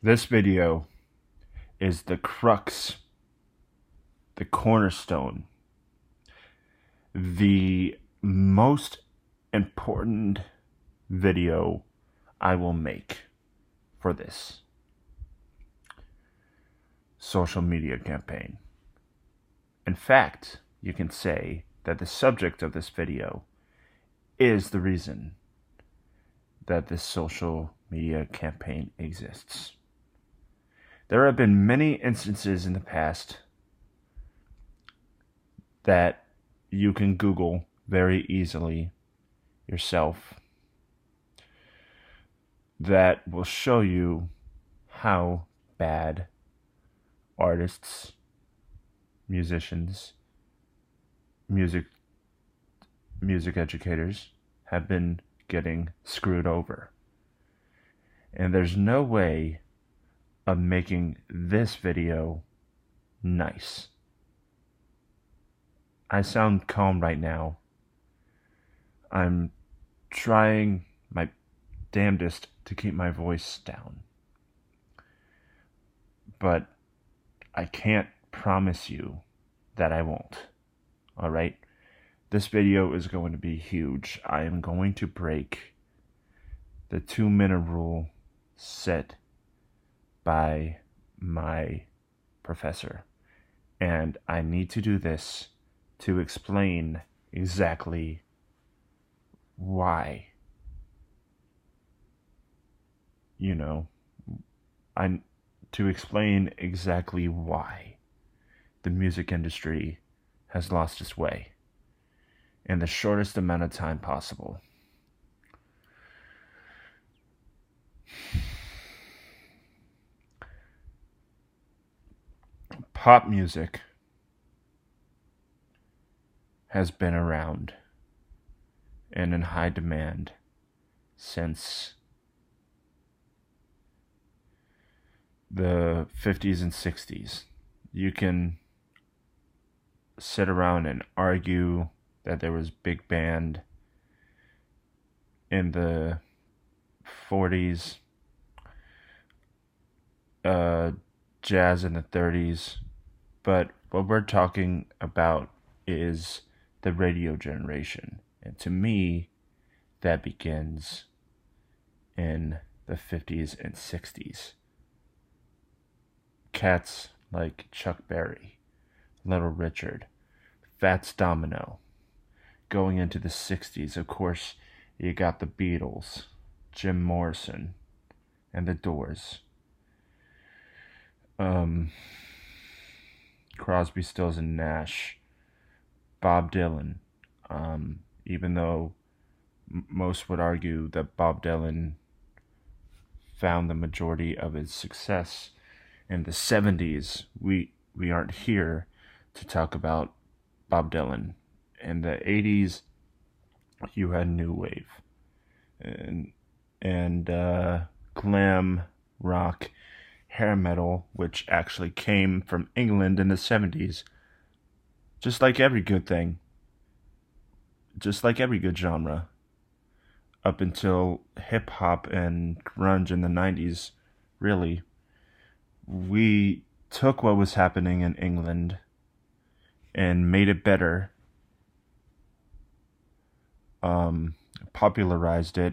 This video is the crux, the cornerstone, the most important video I will make for this social media campaign. In fact, you can say that the subject of this video is the reason that this social media campaign exists. There have been many instances in the past that you can Google very easily yourself that will show you how bad artists, musicians, music educators have been getting screwed over. And there's no way of making this video nice. I sound calm right now. I'm trying my damnedest to keep my voice down. But I can't promise you that I won't. Alright? This video is going to be huge. I am going to break the 2-minute rule set by my professor. And I need to do this to explain exactly why. To explain exactly why the music industry has lost its way in the shortest amount of time possible. Pop music has been around and in high demand since the 50s and 60s. You can sit around and argue that there was big band in the 40s, jazz in the 30s, but what we're talking about is the radio generation. And to me, that begins in the 50s and 60s. Cats like Chuck Berry, Little Richard, Fats Domino. Going into the 60s, of course, you got the Beatles, Jim Morrison, and the Doors. Crosby, Stills, and Nash, Bob Dylan. Even though most would argue that Bob Dylan found the majority of his success in the 70s, we aren't here to talk about Bob Dylan. In the 80s, you had new wave and glam rock, hair metal, which actually came from England in the 70s. Just like every good thing, just like every good genre, up until hip hop and grunge in the 90s. Really, we took what was happening in England and made it better, popularized it,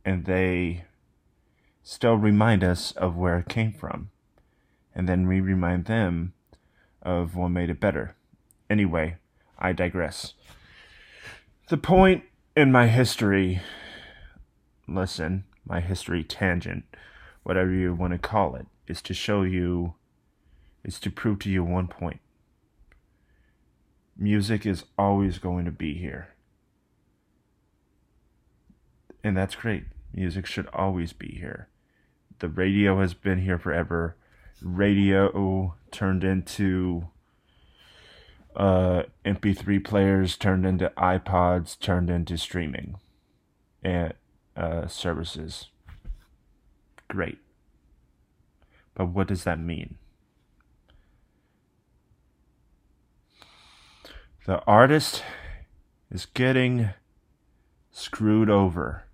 and they still remind us of where it came from. And then we remind them of what made it better. Anyway, I digress. The point in my history my history tangent, whatever you want to call it, is to prove to you one point. Music is always going to be here. And that's great. Music should always be here. The radio has been here forever. Radio turned into MP3 players, turned into iPods, turned into streaming and services. Great. But what does that mean? The artist is getting screwed over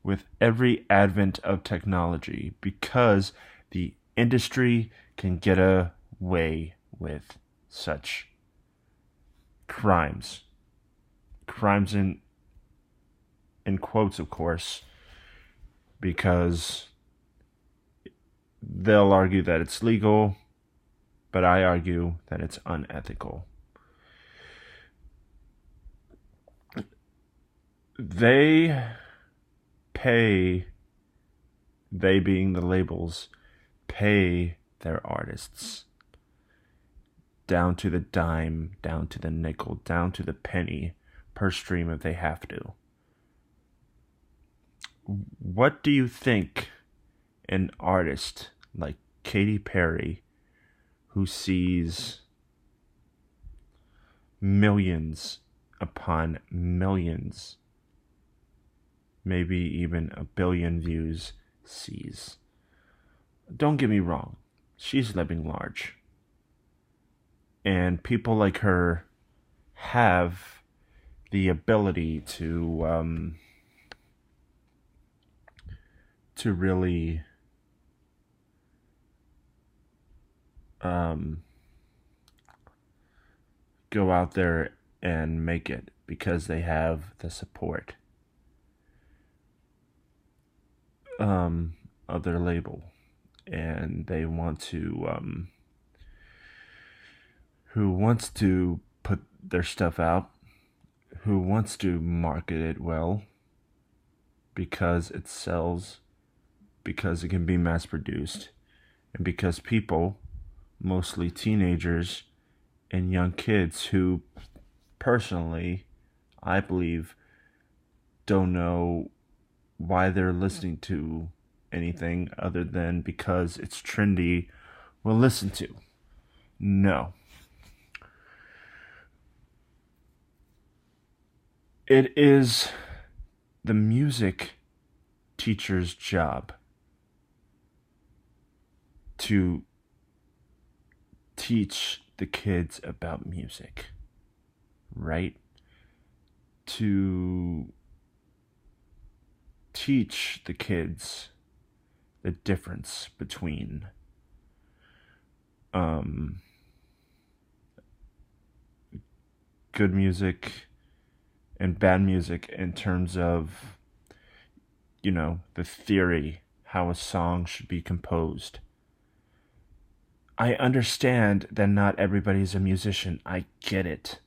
with every advent of technology because the industry can get away with such crimes. Crimes in quotes, of course, because they'll argue that it's legal, but I argue that it's unethical. They pay, they being the labels, pay their artists down to the dime, down to the nickel, down to the penny per stream if they have to. What do you think an artist like Katy Perry, who sees millions upon millions, maybe even a billion views, sees? Don't get me wrong, she's living large. And people like her have the ability to really go out there and make it because they have the support of their label, and they want to who wants to put their stuff out, who wants to market it well because it sells, because it can be mass produced, and because people, mostly teenagers and young kids who personally, I believe, don't know why they're listening to anything other than because it's trendy, will listen to. No. It is the music teacher's job to teach the kids about music, right? To teach the kids the difference between good music and bad music in terms of, the theory, how a song should be composed. I understand that not everybody's a musician. I get it.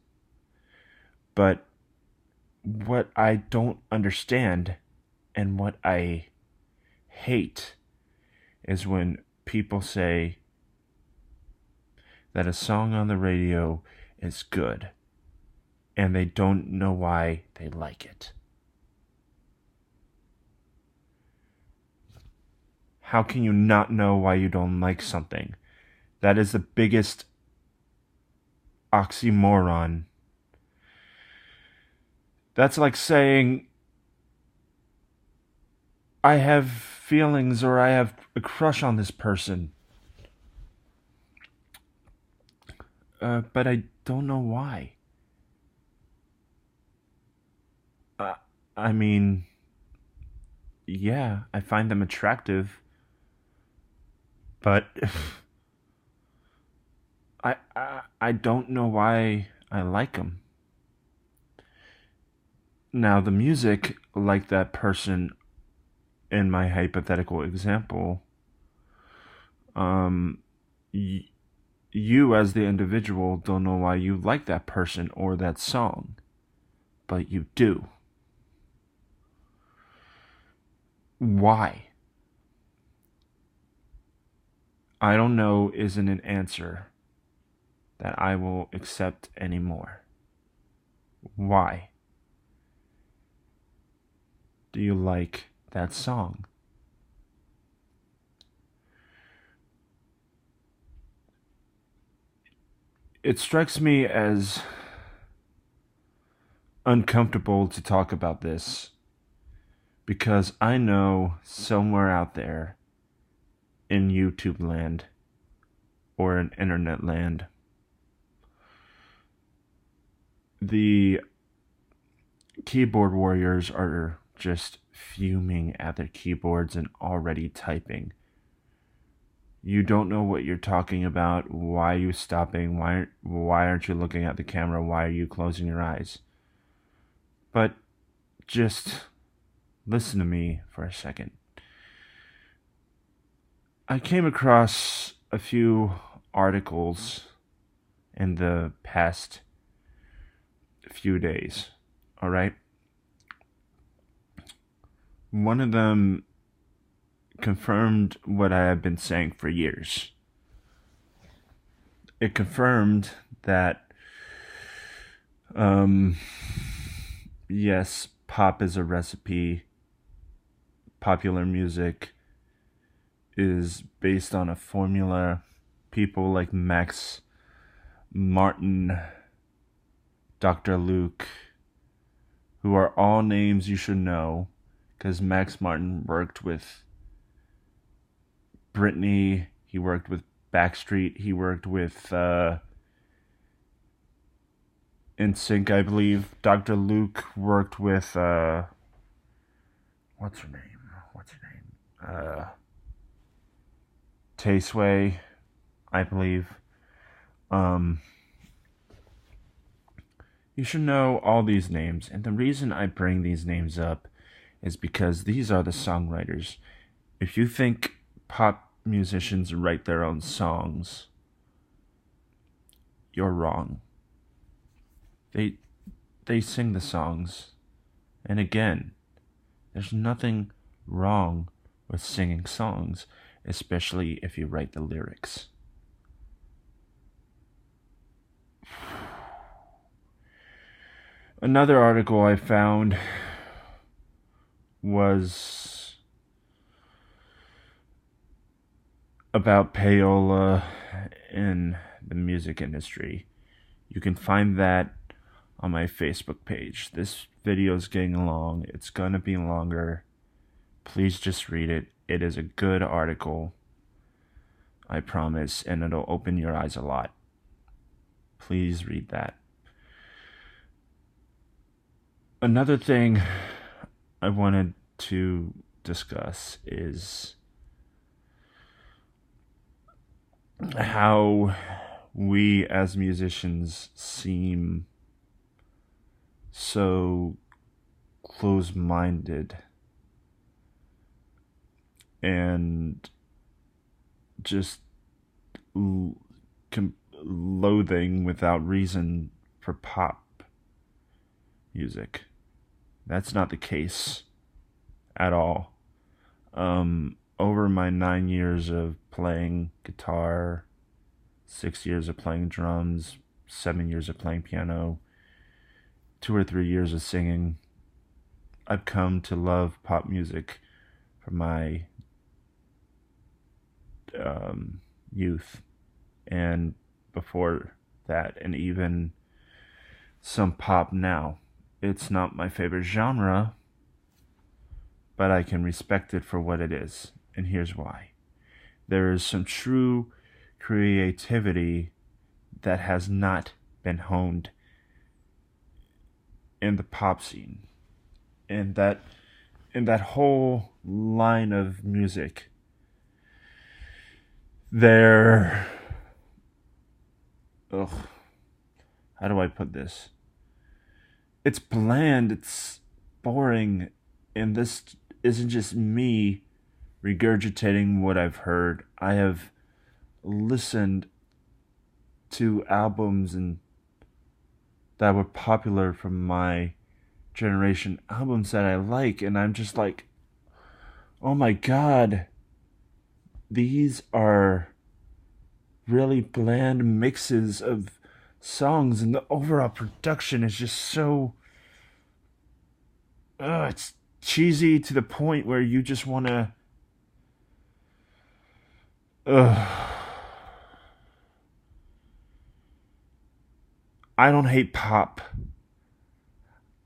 But what I don't understand and what I hate is when people say that a song on the radio is good and they don't know why they like it. How can you not know why you don't like something? That is the biggest oxymoron. That's like saying, I have feelings or I have a crush on this person. But I don't know why. I mean, yeah, I find them attractive, but I don't know why I like them. Now, the music, like that person in my hypothetical example, you as the individual don't know why you like that person or that song, but you do. Why? I don't know isn't an answer that I will accept anymore. Why do you like that song? It strikes me as uncomfortable to talk about this because I know somewhere out there in YouTube land or in internet land, the keyboard warriors are just fuming at their keyboards and already typing. You don't know what you're talking about. Why are you stopping? Why aren't you looking at the camera? Why are you closing your eyes? But just listen to me for a second. I came across a few articles in the past few days, all right? One of them confirmed what I have been saying for years. It confirmed that, yes, pop is a recipe. Popular music is based on a formula. People like Max Martin, Dr. Luke, who are all names you should know, because Max Martin worked with Britney, he worked with Backstreet, he worked with NSYNC, I believe. Dr. Luke worked with what's her name? Taysway, I believe. You should know all these names, and the reason I bring these names up is because these are the songwriters. If you think pop musicians write their own songs, you're wrong. They sing the songs. And again, there's nothing wrong with singing songs, especially if you write the lyrics. Another article I found was about payola in the music industry. You can find that on my Facebook page. This video is getting long. It's going to be longer. Please just read it. It is a good article, I promise, and it'll open your eyes a lot. Please read that. Another thing I wanted to discuss is how we as musicians seem so close-minded and just loathing without reason for pop music. That's not the case at all. Over my 9 years of playing guitar, 6 years of playing drums, 7 years of playing piano, 2 or 3 years of singing, I've come to love pop music from my youth and before that, and even some pop now. It's not my favorite genre, but I can respect it for what it is, and here's why. There is some true creativity that has not been honed in the pop scene. And that whole line of music, how do I put this? It's bland, it's boring, and this isn't just me regurgitating what I've heard. I have listened to albums that were popular from my generation, albums that I like, and I'm just like, oh my god, these are really bland mixes of songs, and the overall production is just so it's cheesy to the point where you just want to I don't hate pop.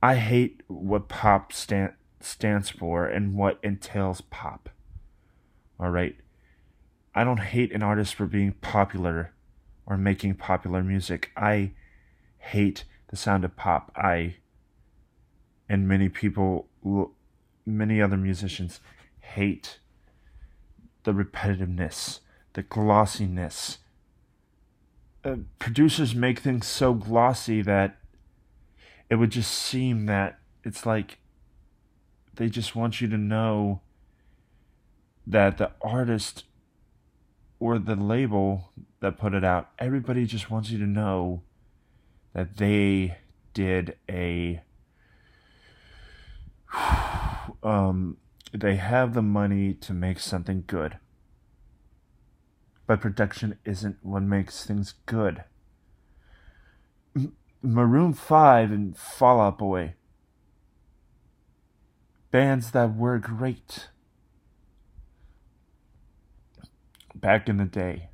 I hate what pop stands for and what entails pop. All right? I don't hate an artist for being popular or making popular music. I hate the sound of pop. And many people many other musicians hate the repetitiveness, the glossiness. Producers make things so glossy that it would just seem that it's like they just want you to know that the artist or the label that put it out, everybody just wants you to know that they did a they have the money to make something good. But production isn't what makes things good. Maroon 5 and Fall Out Boy, bands that were great back in the day,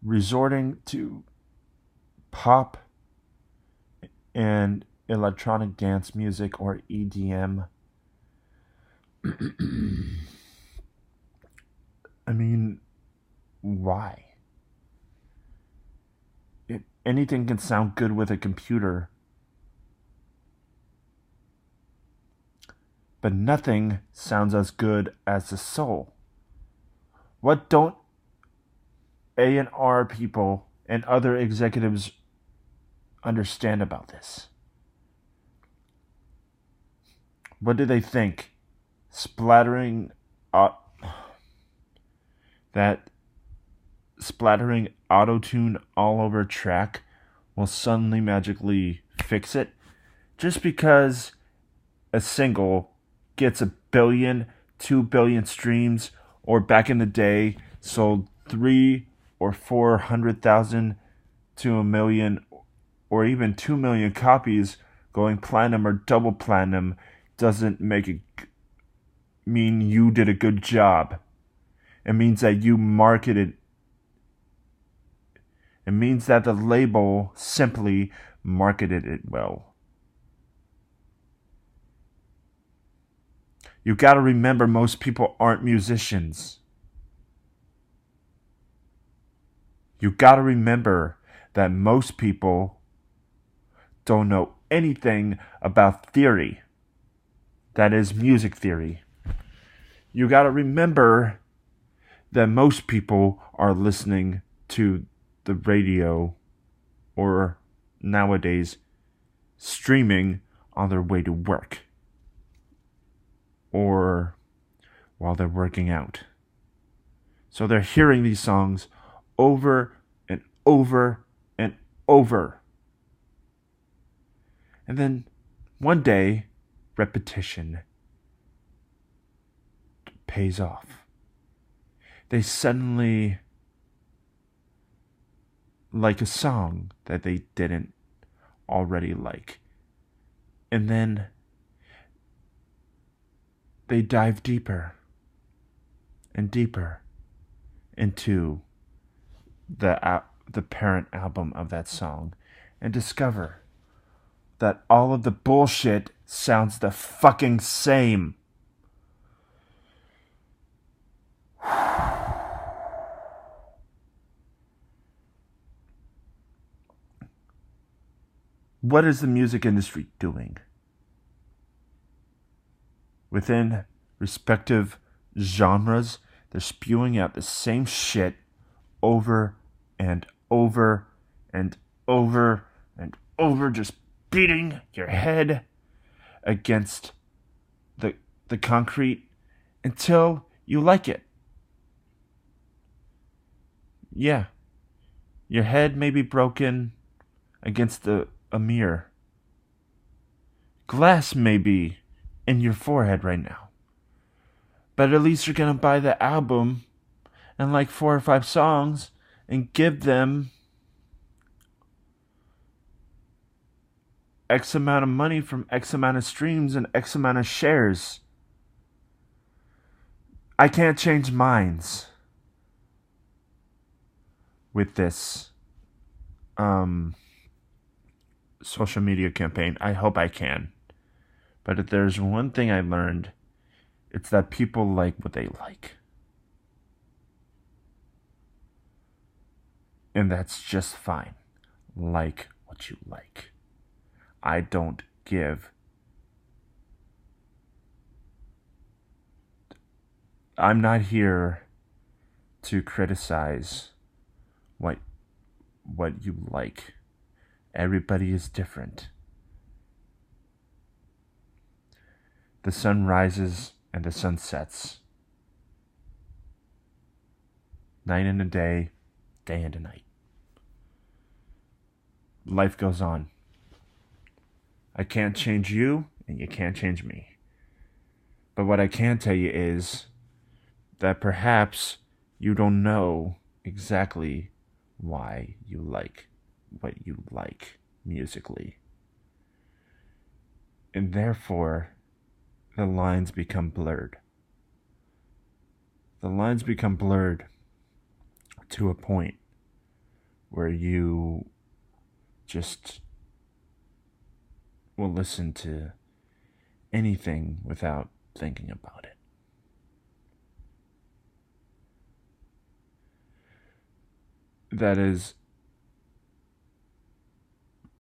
resorting to pop and electronic dance music, or EDM. I mean, why? Anything can sound good with a computer, but nothing sounds as good as the soul. What don't A&R people and other executives understand about this? What do they think? Splattering auto-tune all over a track will suddenly magically fix it? Just because a single gets 1 billion, 2 billion streams, or back in the day sold 3 or 400,000 to 1 million, or even 2 million copies going platinum or double platinum, doesn't make it mean you did a good job. It means that you marketed. It means that the label simply marketed it well. You gotta remember, most people aren't musicians. You gotta remember that most people don't know anything about theory. That is music theory. You gotta remember that most people are listening to the radio, or nowadays streaming, on their way to work, or while they're working out. So they're hearing these songs over and over and over. And then one day, repetition pays off. They suddenly like a song that they didn't already like. And then they dive deeper and deeper into the parent album of that song and discover that all of the bullshit sounds the fucking same. What is the music industry doing? Within respective genres, they're spewing out the same shit over and over and over and over, just beating your head against the concrete until you like it. Yeah, your head may be broken against a mirror. Glass may be in your forehead right now. But at least you're gonna buy the album and like 4 or 5 songs and give them X amount of money from X amount of streams and X amount of shares. I can't change minds with this social media campaign. I hope I can. But if there's one thing I learned, it's that people like what they like. And that's just fine. Like what you like. I don't give I'm not here to criticize what you like. Everybody is different. The sun rises and the sun sets. Night and a day, day and a night. Life goes on. I can't change you, and you can't change me. But what I can tell you is that perhaps you don't know exactly why you like what you like musically. And therefore, the lines become blurred. The lines become blurred to a point where you just will listen to anything without thinking about it. That is